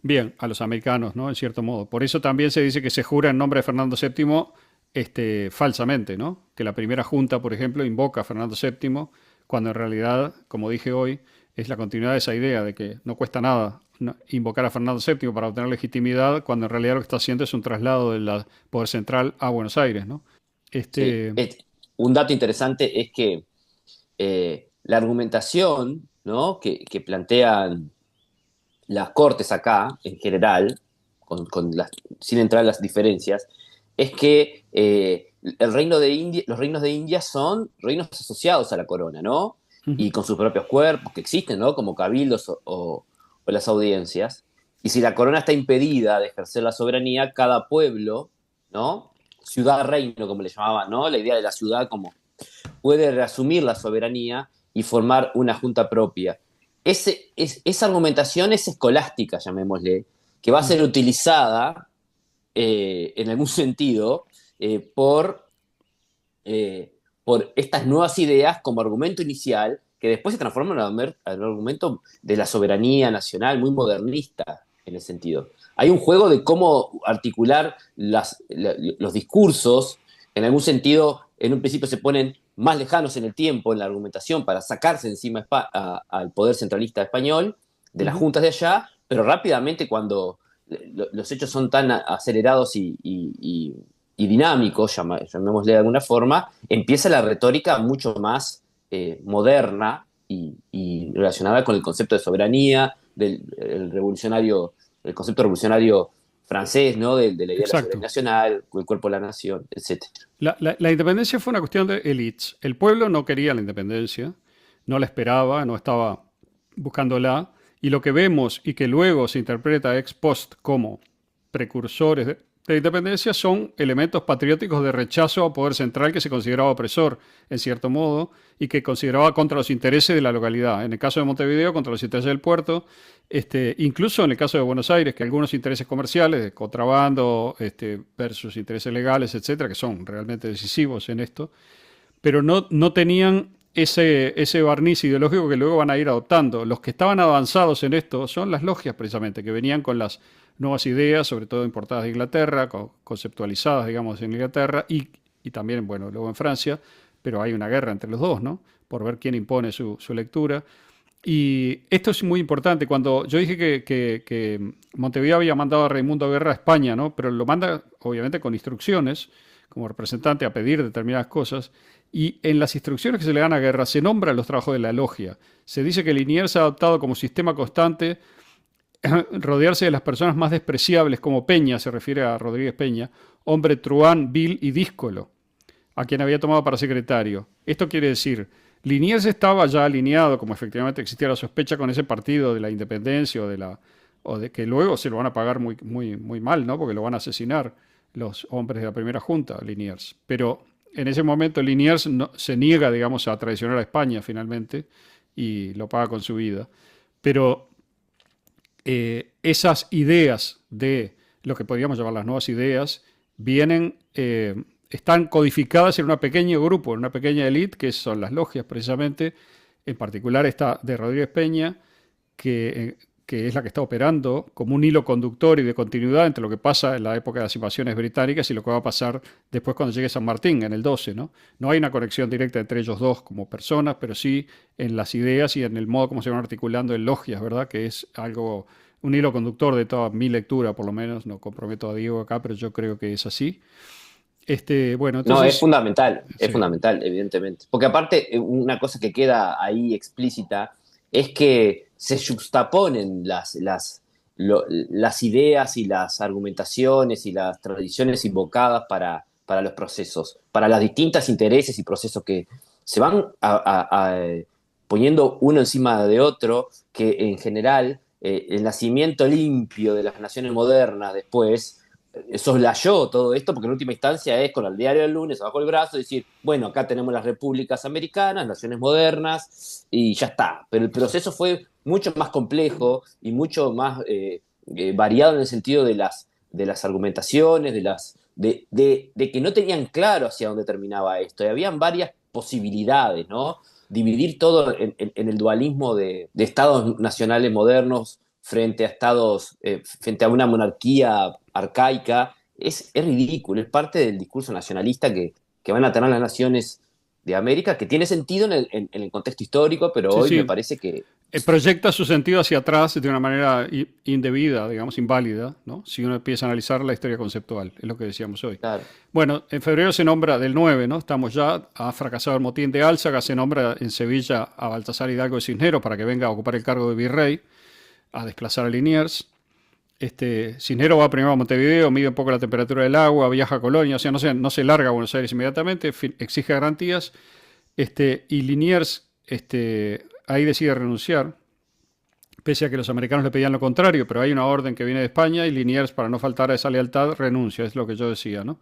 Bien, a los americanos, ¿no? En cierto modo. Por eso también se dice que se jura en nombre de Fernando VII, falsamente, ¿no? Que la primera junta, por ejemplo, invoca a Fernando VII, cuando en realidad, como dije hoy, es la continuidad de esa idea de que no cuesta nada invocar a Fernando VII para obtener legitimidad, cuando en realidad lo que está haciendo es un traslado del poder central a Buenos Aires, ¿no? Sí. Este, Un dato interesante es que la argumentación, ¿no? que plantean las cortes acá, en general, sin entrar en las diferencias, es que los reinos de India son reinos asociados a la corona, ¿no? ujú, Y con sus propios cuerpos que existen, ¿no? Como cabildos o las audiencias. Y si la corona está impedida de ejercer la soberanía, cada pueblo, ¿no? Ciudad-reino, como le llamaban, ¿no? La idea de la ciudad como puede reasumir la soberanía y formar una junta propia. Esa argumentación es escolástica, llamémosle, que va a ujú. ser utilizada en algún sentido por, por estas nuevas ideas como argumento inicial que después se transforman en un argumento de la soberanía nacional muy modernista en ese sentido. Hay un juego de cómo articular los discursos, en algún sentido, en un principio se ponen más lejanos en el tiempo en la argumentación para sacarse encima al poder centralista español, de las Ujú. juntas de allá, pero rápidamente cuando los hechos son tan acelerados y dinámicos, llamémosle de alguna forma, empieza la retórica mucho más moderna y relacionada con el concepto de soberanía, del revolucionario, el concepto revolucionario francés, ¿no? De la idea de la soberanía Exacto. nacional, el cuerpo de la nación, etc. La independencia fue una cuestión de élites. El pueblo no quería la independencia, no la esperaba, no estaba buscándola. Y lo que vemos y que luego se interpreta ex post como precursores de independencia son elementos patrióticos de rechazo al poder central que se consideraba opresor, en cierto modo, y que consideraba contra los intereses de la localidad. En el caso de Montevideo, contra los intereses del puerto, incluso en el caso de Buenos Aires, que algunos intereses comerciales, de contrabando, versus intereses legales, etcétera, que son realmente decisivos en esto, pero no tenían ese barniz ideológico que luego van a ir adoptando. Los que estaban avanzados en esto son las logias, precisamente, que venían con las nuevas ideas, sobre todo importadas de Inglaterra, conceptualizadas, digamos, en Inglaterra y también, bueno, luego en Francia, pero hay una guerra entre los dos, ¿no? Por ver quién impone su lectura. Y esto es muy importante. Cuando yo dije que Montevideo había mandado a Raimundo Guerra a España, ¿no? Pero lo manda, obviamente, con instrucciones, como representante, a pedir determinadas cosas. Y en las instrucciones que se le dan a Guerra se nombran los trabajos de la logia. Se dice que Liniers ha adoptado como sistema constante rodearse de las personas más despreciables, como Peña, se refiere a Rodríguez Peña, hombre truán, vil y díscolo, a quien había tomado para secretario. Esto quiere decir, Liniers estaba ya alineado, como efectivamente existía la sospecha, con ese partido de la independencia o de que luego se lo van a pagar muy mal, ¿no? Porque lo van a asesinar los hombres de la primera junta, Liniers. Pero en ese momento Liniers se niega, digamos, a traicionar a España finalmente y lo paga con su vida. Pero esas ideas de lo que podríamos llamar las nuevas ideas vienen, están codificadas en un pequeño grupo, en una pequeña élite, que son las logias precisamente, en particular esta de Rodríguez Peña, que es la que está operando como un hilo conductor y de continuidad entre lo que pasa en la época de las invasiones británicas y lo que va a pasar después cuando llegue San Martín, en el 12, ¿no? No hay una conexión directa entre ellos dos como personas, pero sí en las ideas y en el modo como se van articulando en logias, ¿verdad? Que es algo, un hilo conductor de toda mi lectura, por lo menos. No comprometo a Diego acá, pero yo creo que es así. Bueno, No, entonces, es sí. fundamental, evidentemente. Porque aparte, una cosa que queda ahí explícita es que se juxtaponen las ideas y las argumentaciones y las tradiciones invocadas para los procesos, para los distintos intereses y procesos que se van poniendo uno encima de otro, que en general el nacimiento limpio de las naciones modernas después soslayó todo esto, porque en última instancia es con el diario del lunes abajo el brazo, decir, bueno, acá tenemos las repúblicas americanas, naciones modernas, y ya está. Pero el proceso fue mucho más complejo y mucho más variado en el sentido de las argumentaciones, de que no tenían claro hacia dónde terminaba esto. Y habían varias posibilidades, ¿no? Dividir todo en el dualismo de estados nacionales modernos frente a estados, frente a una monarquía arcaica, es ridículo, es parte del discurso nacionalista que van a tener las naciones de América, que tiene sentido en el contexto histórico, pero Sí, hoy me sí. parece que... Proyecta su sentido hacia atrás de una manera indebida, digamos, inválida, ¿no? Si uno empieza a analizar la historia conceptual, es lo que decíamos hoy. Claro, Bueno, en febrero se nombra del 9, ¿no? Estamos ya, ha fracasado el motín de Álzaga, se nombra en Sevilla a Baltasar Hidalgo de Cisneros para que venga a ocupar el cargo de virrey, a desplazar a Liniers. Cisneros va primero a Montevideo, mide un poco la temperatura del agua, viaja a Colonia, o sea, no se larga a Buenos Aires inmediatamente, exige garantías, y Liniers ahí decide renunciar, pese a que los americanos le pedían lo contrario, pero hay una orden que viene de España y Liniers, para no faltar a esa lealtad, renuncia, es lo que yo decía, ¿no?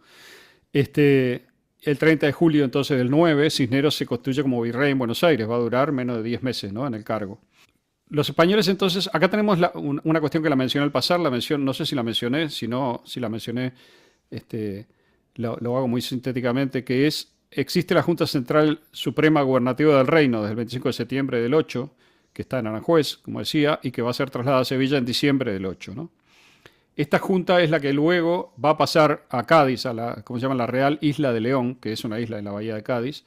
El 30 de julio entonces del 9, Cisneros se constituye como virrey en Buenos Aires, va a durar menos de 10 meses, ¿no? En el cargo. Los españoles entonces, acá tenemos una cuestión que la mencioné al pasar, no sé si la mencioné, si no, si la mencioné, este, lo hago muy sintéticamente, que es, existe la Junta Central Suprema Gubernativa del Reino desde el 25 de septiembre del 8, que está en Aranjuez, como decía, y que va a ser trasladada a Sevilla en diciembre del 8, ¿no? Esta junta es la que luego va a pasar a Cádiz, a la, ¿cómo se llama? La Real Isla de León, que es una isla en la bahía de Cádiz,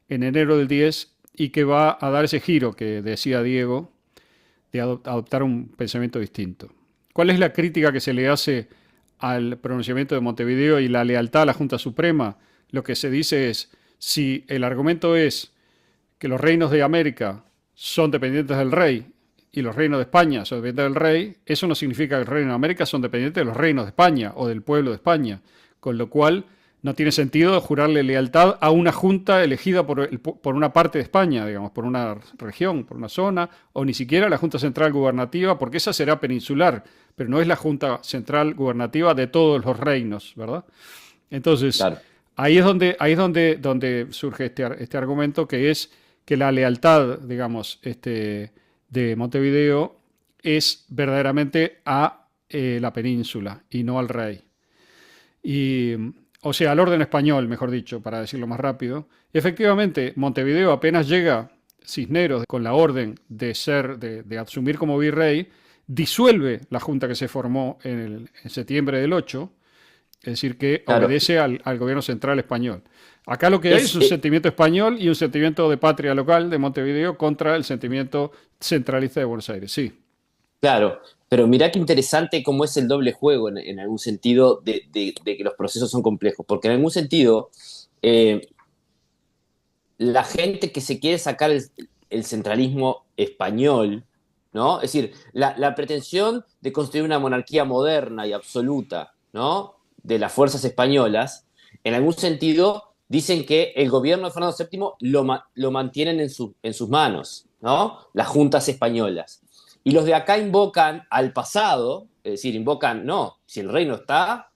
en enero del 10, y que va a dar ese giro que decía Diego, de adoptar un pensamiento distinto. ¿Cuál es la crítica que se le hace al pronunciamiento de Montevideo y la lealtad a la Junta Suprema? Lo que se dice es, si el argumento es que los reinos de América son dependientes del rey y los reinos de España son dependientes del rey, eso no significa que el reino de América son dependientes de los reinos de España o del pueblo de España, con lo cual no tiene sentido jurarle lealtad a una junta elegida por una parte de España, digamos, por una región, por una zona, o ni siquiera la Junta Central Gubernativa, porque esa será peninsular, pero no es la Junta Central Gubernativa de todos los reinos, ¿verdad? Entonces, claro. donde surge este argumento, que es que la lealtad, digamos, de Montevideo es verdaderamente a la península y no al rey. Y, o sea, al orden español, mejor dicho, para decirlo más rápido. Efectivamente, Montevideo apenas llega Cisneros con la orden de asumir como virrey, disuelve la junta que se formó en septiembre del 8, es decir, que Claro. obedece al gobierno central español. Acá lo que hay es Es, un sentimiento español y un sentimiento de patria local de Montevideo contra el sentimiento centralista de Buenos Aires. Sí, claro, pero mirá qué interesante cómo es el doble juego en algún sentido de que los procesos son complejos, porque en algún sentido eh, la gente que se quiere sacar el centralismo español, ¿no? Es decir, la pretensión de construir una monarquía moderna y absoluta, ¿no? De las fuerzas españolas, en algún sentido dicen que el gobierno de Fernando VII lo mantienen en sus manos, ¿no? Las juntas españolas. Y los de acá invocan al pasado, es decir, invocan, no, si el rey no está,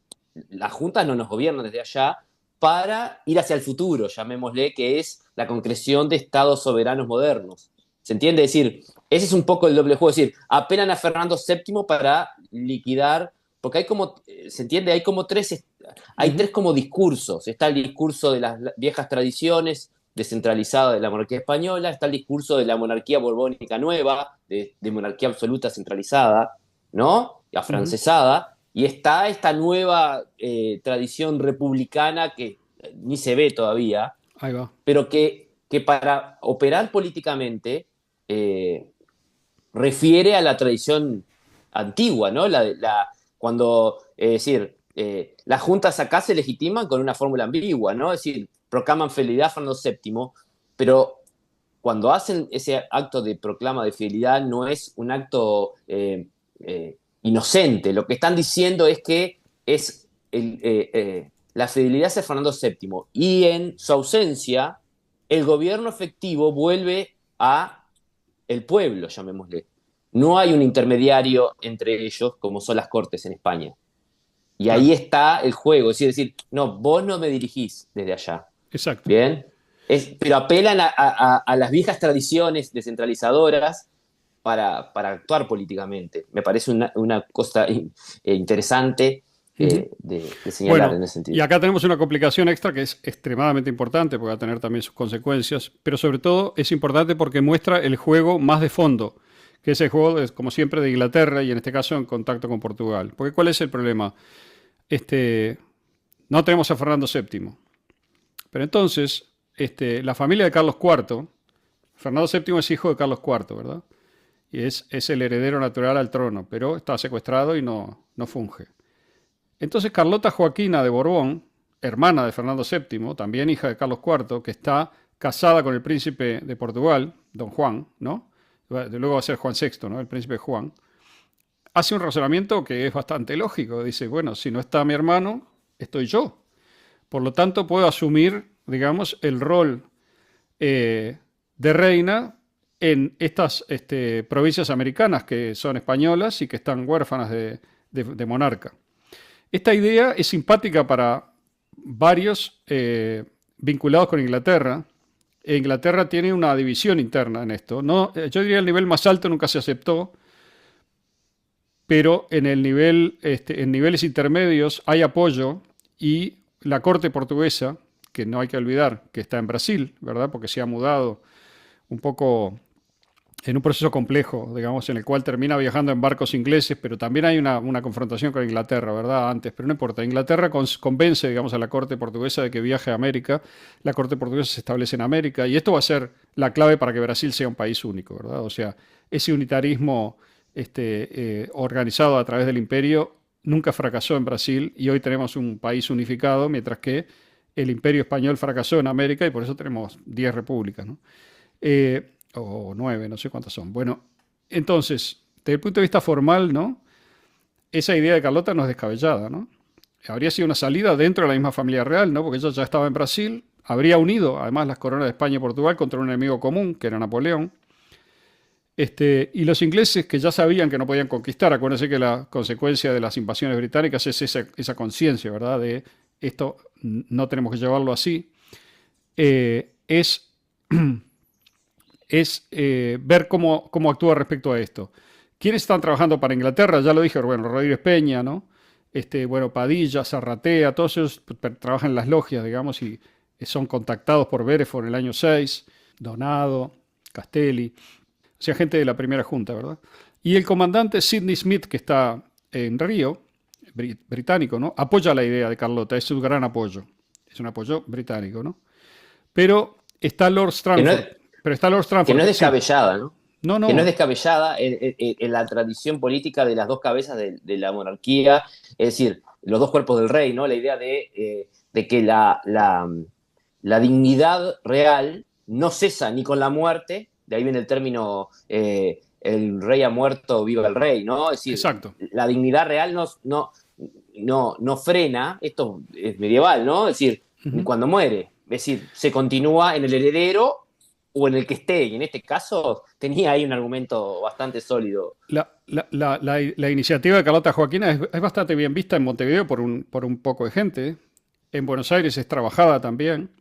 las juntas no nos gobiernan desde allá, para ir hacia el futuro, llamémosle, que es la concreción de estados soberanos modernos. ¿Se entiende? Es decir, ese es un poco el doble juego, es decir, apelan a Fernando VII para liquidar, porque hay como, ¿se entiende? Hay tres como discursos. Está el discurso de las viejas tradiciones descentralizada de la monarquía española, está el discurso de la monarquía borbónica nueva, de monarquía absoluta centralizada, ¿no? ujú, Afrancesada, y está esta nueva tradición republicana que ni se ve todavía, ahí va. pero que para operar políticamente eh, refiere a la tradición antigua, ¿no? Cuando, es decir, las juntas acá se legitiman con una fórmula ambigua, ¿no? Es decir, proclaman fidelidad a Fernando VII, pero cuando hacen ese acto de proclama de fidelidad no es un acto inocente. Lo que están diciendo es que es la fidelidad hacia Fernando VII y en su ausencia el gobierno efectivo vuelve a el pueblo, llamémosle. No hay un intermediario entre ellos como son las cortes en España. Y claro, ahí está el juego, es decir, no, vos no me dirigís desde allá, exacto. ¿bien? Pero apelan a las viejas tradiciones descentralizadoras para actuar políticamente. Me parece una cosa interesante Ujú. de señalar Bueno, en ese y sentido. acá tenemos una complicación extra que es extremadamente importante, porque va a tener también sus consecuencias, pero sobre todo es importante porque muestra el juego más de fondo, que es el juego, como siempre, de Inglaterra y en este caso en contacto con Portugal. Porque ¿cuál es el problema? Este, no tenemos a Fernando VII, pero entonces la familia de Carlos IV, Fernando VII es hijo de Carlos IV, ¿verdad? Y es el heredero natural al trono, pero está secuestrado y no funge. Entonces Carlota Joaquina de Borbón, hermana de Fernando VII, también hija de Carlos IV, que está casada con el príncipe de Portugal, don Juan, ¿no? Luego va a ser Juan VI, ¿no? El príncipe Juan. Hace un razonamiento que es bastante lógico. Dice, bueno, si no está mi hermano, estoy yo. Por lo tanto, puedo asumir, digamos, el rol de reina en estas provincias americanas que son españolas y que están huérfanas de monarca. Esta idea es simpática para varios vinculados con Inglaterra. Inglaterra tiene una división interna en esto. No, yo diría el nivel más alto nunca se aceptó, pero en niveles intermedios hay apoyo y la corte portuguesa, que no hay que olvidar que está en Brasil, ¿verdad? Porque se ha mudado un poco en un proceso complejo, digamos, en el cual termina viajando en barcos ingleses, pero también hay una confrontación con Inglaterra, ¿verdad? Antes, pero no importa. Inglaterra convence, digamos, a la corte portuguesa de que viaje a América. La corte portuguesa se establece en América y esto va a ser la clave para que Brasil sea un país único, ¿verdad? O sea, ese unitarismo organizado a través del imperio nunca fracasó en Brasil y hoy tenemos un país unificado, mientras que el imperio español fracasó en América y por eso tenemos 10 repúblicas, ¿no? O 9, no sé cuántas son. Bueno, entonces, desde el punto de vista formal, ¿no? Esa idea de Carlota no es descabellada, ¿no? Habría sido una salida dentro de la misma familia real, ¿no? Porque ella ya estaba en Brasil, habría unido además las coronas de España y Portugal contra un enemigo común, que era Napoleón. Y los ingleses que ya sabían que no podían conquistar, acuérdense que la consecuencia de las invasiones británicas es esa conciencia, ¿verdad? De esto no tenemos que llevarlo así. Es ver cómo actúa respecto a esto. ¿Quiénes están trabajando para Inglaterra? Ya lo dije, bueno, Rodríguez Peña, ¿no? Bueno, Padilla, Zarratea, todos ellos trabajan en las logias, digamos, y son contactados por Bereford en el año 6, Donado, Castelli, o sea, gente de la primera junta, ¿verdad? Y el comandante Sidney Smith, que está en Río, británico, ¿no? Apoya la idea de Carlota, es su gran apoyo. Es un apoyo británico, ¿no? Pero está Lord Que no Stranford. es, Pero está Lord que Stranford, no es sí. descabellada, ¿no? No, Que no es no, descabellada en la tradición política de las dos cabezas de la monarquía, es decir, los dos cuerpos del rey, ¿no? La idea de que la dignidad real no cesa ni con la muerte, de ahí viene el término el rey ha muerto, viva el rey, ¿no? Es decir, exacto. la dignidad real no frena, esto es medieval, ¿no? Es decir, ni Ujú. cuando muere, es decir, se continúa en el heredero o en el que esté, y en este caso tenía ahí un argumento bastante sólido. La iniciativa de Carlota Joaquina es bastante bien vista en Montevideo por un poco de gente. En Buenos Aires es trabajada también.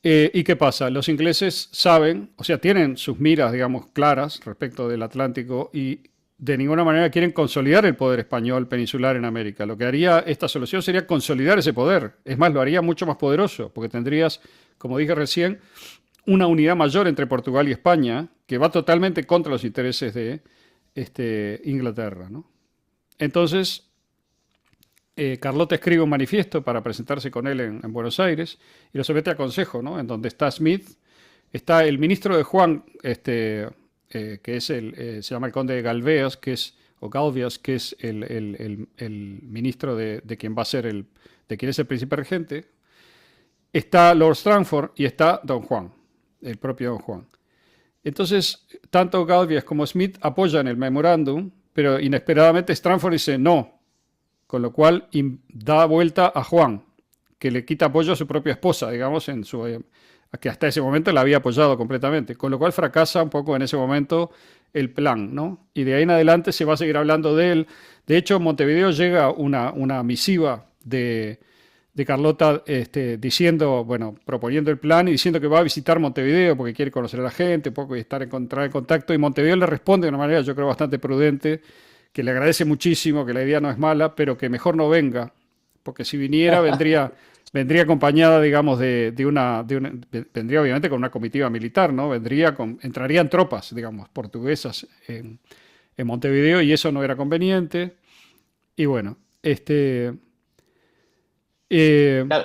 ¿Y qué pasa? Los ingleses saben, o sea, tienen sus miras, digamos, claras respecto del Atlántico y de ninguna manera quieren consolidar el poder español peninsular en América. Lo que haría esta solución sería consolidar ese poder. Es más, lo haría mucho más poderoso, porque tendrías, como dije recién, una unidad mayor entre Portugal y España que va totalmente contra los intereses de Inglaterra, ¿no? Entonces, Carlota escribe un manifiesto para presentarse con él en Buenos Aires y lo somete a consejo, ¿no? En donde está Smith, está el ministro de Juan, que es se llama el conde de Galveas, que es, o Galvias, que es el ministro de quien va a ser de quien es el príncipe regente. Está Lord Stranford y está Don Juan, el propio Don Juan. Entonces, tanto Galvias como Smith apoyan el memorándum, pero inesperadamente Stranford dice no, con lo cual da vuelta a Juan, que le quita apoyo a su propia esposa, digamos, que hasta ese momento la había apoyado completamente, con lo cual fracasa un poco en ese momento el plan, ¿no? Y de ahí en adelante se va a seguir hablando de él. De hecho, en Montevideo llega una misiva de Carlota diciendo, bueno, proponiendo el plan y diciendo que va a visitar Montevideo porque quiere conocer a la gente, un poco y entrar en contacto. Y Montevideo le responde de una manera, yo creo, bastante prudente, que le agradece muchísimo, que la idea no es mala, pero que mejor no venga, porque si viniera, vendría acompañada, digamos, vendría obviamente con una comitiva militar, ¿no? Entrarían tropas, digamos, portuguesas en Montevideo y eso no era conveniente. Y bueno, eh, Claro,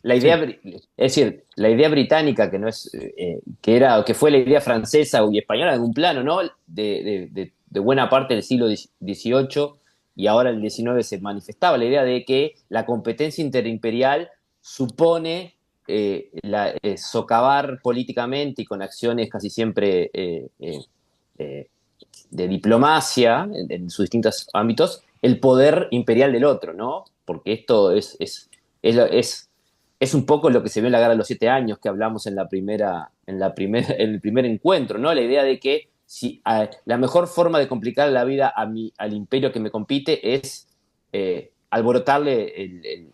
la idea, sí, es decir, la idea británica, que no es, que era, que fue la idea francesa y española en un plano, ¿no? De buena parte del siglo XVIII y ahora el XIX se manifestaba la idea de que la competencia interimperial supone socavar políticamente y con acciones casi siempre eh, de diplomacia en sus distintos ámbitos el poder imperial del otro, ¿no? Porque esto es, es, es un poco lo que se vio en la Guerra de los Siete Años que hablamos en el primer encuentro, ¿no? La idea de que la mejor forma de complicar la vida al imperio que me compite es alborotarle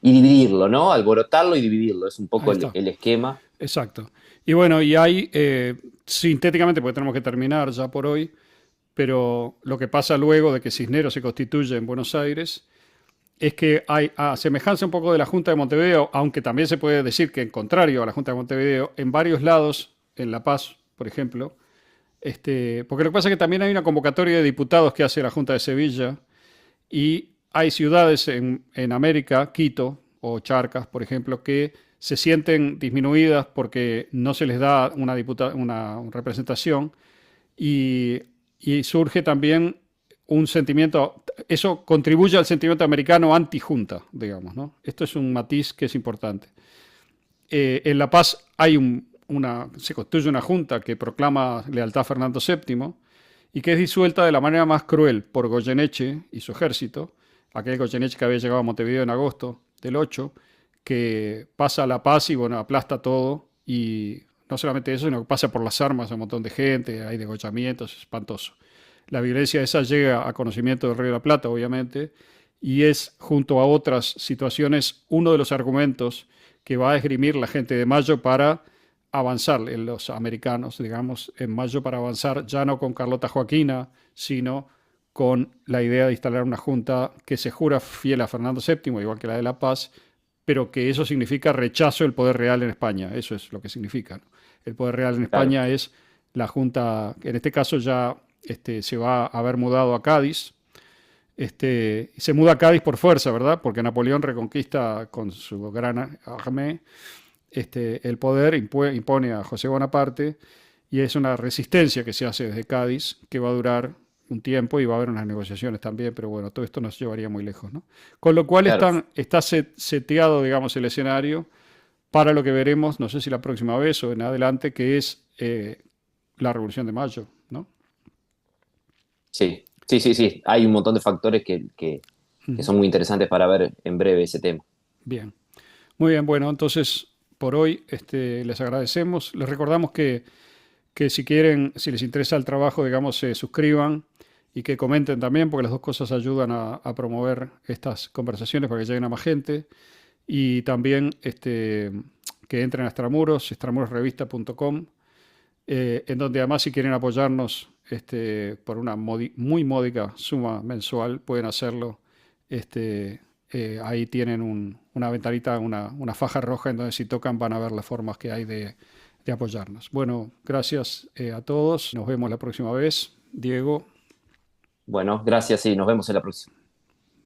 y dividirlo, ¿no? Alborotarlo y dividirlo, es un ahí poco está. el esquema. Exacto. Y bueno, y hay, sintéticamente, porque tenemos que terminar ya por hoy, pero lo que pasa luego de que Cisneros se constituye en Buenos Aires es que hay, a semejanza un poco de la Junta de Montevideo, aunque también se puede decir que en contrario a la Junta de Montevideo, en varios lados, en La Paz, por ejemplo, porque lo que pasa es que también hay una convocatoria de diputados que hace la Junta de Sevilla y hay ciudades en América, Quito o Charcas, por ejemplo, que se sienten disminuidas porque no se les da una representación y, y surge también un sentimiento, eso contribuye al sentimiento americano anti-junta, digamos, ¿no? Esto es un matiz que es importante. En La Paz se construye una junta que proclama lealtad a Fernando VII y que es disuelta de la manera más cruel por Goyeneche y su ejército, aquel Goyeneche que había llegado a Montevideo en agosto del 8, que pasa a La Paz y bueno, aplasta todo y no solamente eso, sino que pasa por las armas a un montón de gente, hay degollamientos, es espantoso. La violencia esa llega a conocimiento del Río de la Plata, obviamente, y es, junto a otras situaciones, uno de los argumentos que va a esgrimir la gente de Mayo para avanzar, en los americanos, digamos, en Mayo para avanzar ya no con Carlota Joaquina, sino con la idea de instalar una junta que se jura fiel a Fernando VII, igual que la de La Paz, pero que eso significa rechazo del poder real en España. Eso es lo que significa, ¿no? El poder real en Claro, España es la junta, en este caso ya se va a haber mudado a Cádiz. Se muda a Cádiz por fuerza, ¿verdad? Porque Napoleón reconquista con su gran armée el poder, impone a José Bonaparte y es una resistencia que se hace desde Cádiz que va a durar un tiempo y va a haber unas negociaciones también, pero bueno, todo esto nos llevaría muy lejos, ¿no? Con lo cual claro. está seteado, digamos, el escenario para lo que veremos, no sé si la próxima vez o en adelante, que es la Revolución de Mayo, ¿no? Sí, sí, sí, sí. Hay un montón de factores que son muy interesantes para ver en breve ese tema. Bien, muy bien, bueno, entonces por hoy les agradecemos, les recordamos que si quieren, si les interesa el trabajo, digamos, se suscriban y que comenten también, porque las dos cosas ayudan a promover estas conversaciones para que lleguen a más gente. Y también que entren a Extramuros, extramurosrevista.com, en donde además si quieren apoyarnos por una muy módica suma mensual, pueden hacerlo. Ahí tienen una ventanita, una faja roja en donde si tocan van a ver las formas que hay de apoyarnos. Bueno, gracias a todos. Nos vemos la próxima vez. Diego. Bueno, gracias y nos vemos en la próxima.